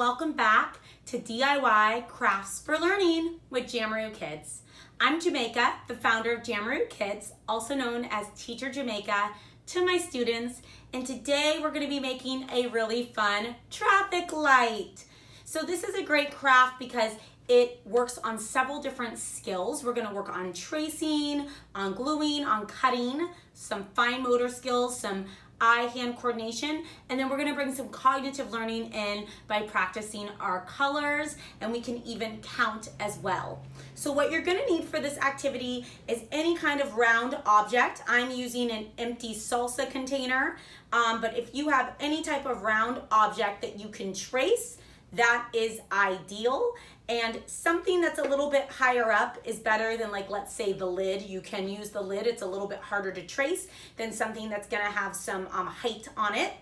welcome back to DIY Crafts for Learning with JAMaROO Kids. I'm Jamaica, the founder of JAMaROO Kids, also known as Teacher Jamaica to my students, and today we're going to be making a really fun traffic light. So this is a great craft because it works on several different skills. We're going to work on tracing, on gluing, on cutting, some fine motor skills, some eye-hand coordination, and then we're going to bring some cognitive learning in by practicing our colors, and we can even count as well. So what you're going to need for this activity is any kind of round object. I'm using an empty salsa container, but if you have any type of round object that you can trace, that is ideal. And something that's a little bit higher up is better than, like, let's say the lid. You can use the lid. It's a little bit harder to trace than something that's gonna have some height on it.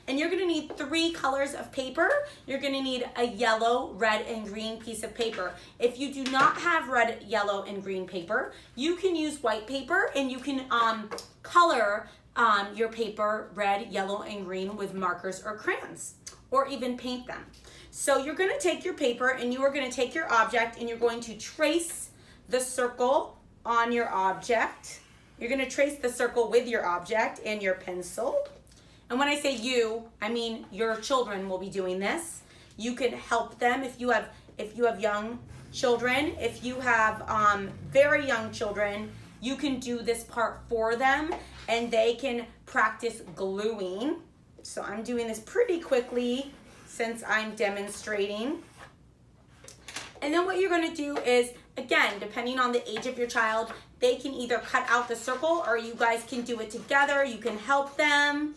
And you're gonna need 3 colors of paper. You're gonna need a yellow, red, and green piece of paper. If you do not have red, yellow, and green paper, you can use white paper, and you can color your paper red, yellow, and green with markers or crayons, or even paint them. So you're going to take your paper and you are going to take your object and you're going to trace the circle on your object. You're going to trace the circle with your object and your pencil. And when I say you, I mean your children will be doing this. You can help them if you have young children. If you have very young children, you can do this part for them and they can practice gluing. So I'm doing this pretty quickly since I'm demonstrating. And then what you're going to do is, again, depending on the age of your child, they can either cut out the circle or you guys can do it together. You can help them.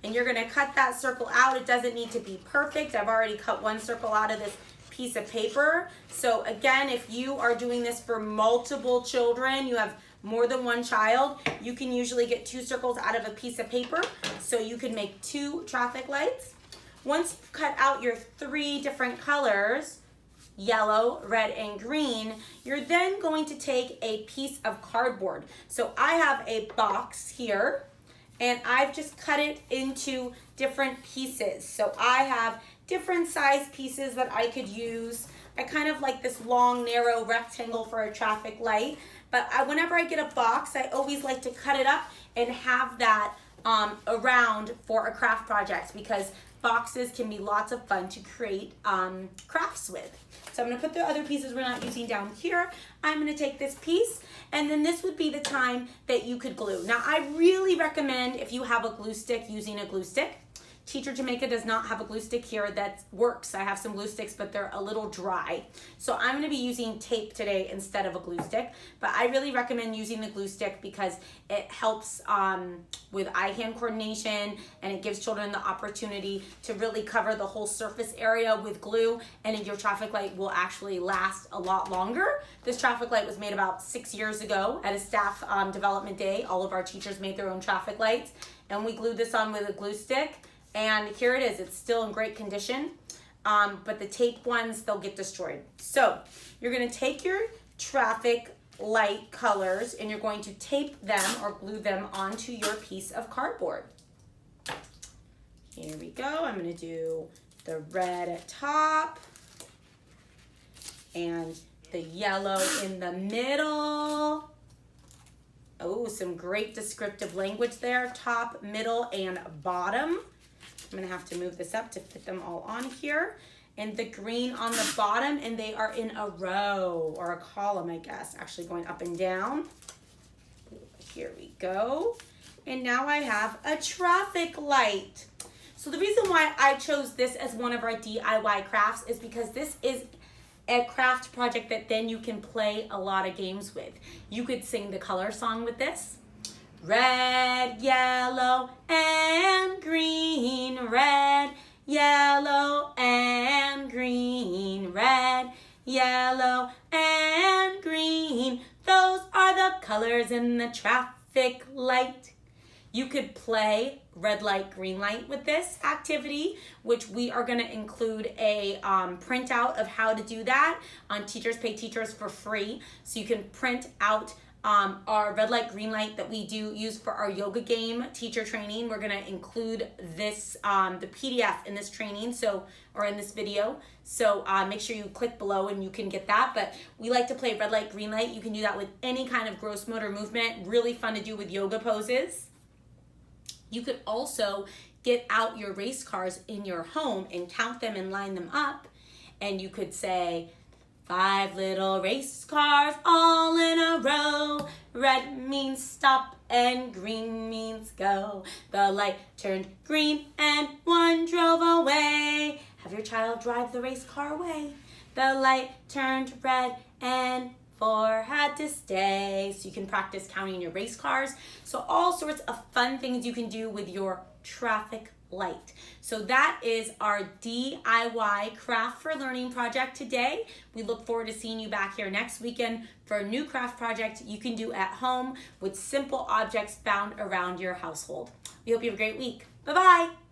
And you're going to cut that circle out. It doesn't need to be perfect. I've already cut one circle out of this piece of paper. So again, if you are doing this for multiple children, you have more than one child, you can usually get 2 circles out of a piece of paper. So you can make 2 traffic lights. Once you've cut out your 3 different colors, yellow, red, and green, you're then going to take a piece of cardboard. So I have a box here, and I've just cut it into different pieces. So I have different size pieces that I could use. I kind of like this long, narrow rectangle for a traffic light, but whenever I get a box, I always like to cut it up and have that around for a craft project because boxes can be lots of fun to create crafts with. So I'm going to put the other pieces we're not using down here. I'm going to take this piece, and then this would be the time that you could glue. Now, I really recommend, if you have a glue stick, using a glue stick. Teacher Jamaica does not have a glue stick here that works. I have some glue sticks, but they're a little dry. So I'm going to be using tape today instead of a glue stick. But I really recommend using the glue stick because it helps with eye-hand coordination, and it gives children the opportunity to really cover the whole surface area with glue, and your traffic light will actually last a lot longer. This traffic light was made about 6 years ago at a staff development day. All of our teachers made their own traffic lights, and we glued this on with a glue stick. And here it is. It's still in great condition, but the tape ones, they'll get destroyed. So you're going to take your traffic light colors and you're going to tape them or glue them onto your piece of cardboard. Here we go. I'm going to do the red at top and the yellow in the middle. Oh, some great descriptive language there. Top, middle, and bottom. I'm going to have to move this up to fit them all on here. And the green on the bottom, and they are in a row or a column, I guess, actually going up and down. Here we go. And now I have a traffic light. So the reason why I chose this as one of our DIY crafts is because this is a craft project that then you can play a lot of games with. You could sing the color song with this. Red, yellow, and green. Red, yellow, and green. Red, yellow, and green. Those are the colors in the traffic light. You could play red light, green light with this activity, which we are going to include a printout of how to do that on Teachers Pay Teachers for free. So you can print out our red light, green light that we do use for our yoga game teacher training. We're gonna include this, the PDF in this training, or in this video. So make sure you click below and you can get that. But we like to play red light, green light. You can do that with any kind of gross motor movement. Really fun to do with yoga poses. You could also get out your race cars in your home and count them and line them up. And you could say, 5 little race cars all in a row. Red means stop and green means go. The light turned green and one drove away. Have your child drive the race car away. The light turned red and 4 had to stay. So you can practice counting your race cars. So all sorts of fun things you can do with your traffic light. So that is our DIY craft for learning project today. We look forward to seeing you back here next weekend for a new craft project you can do at home with simple objects found around your household. We hope you have a great week. Bye-bye.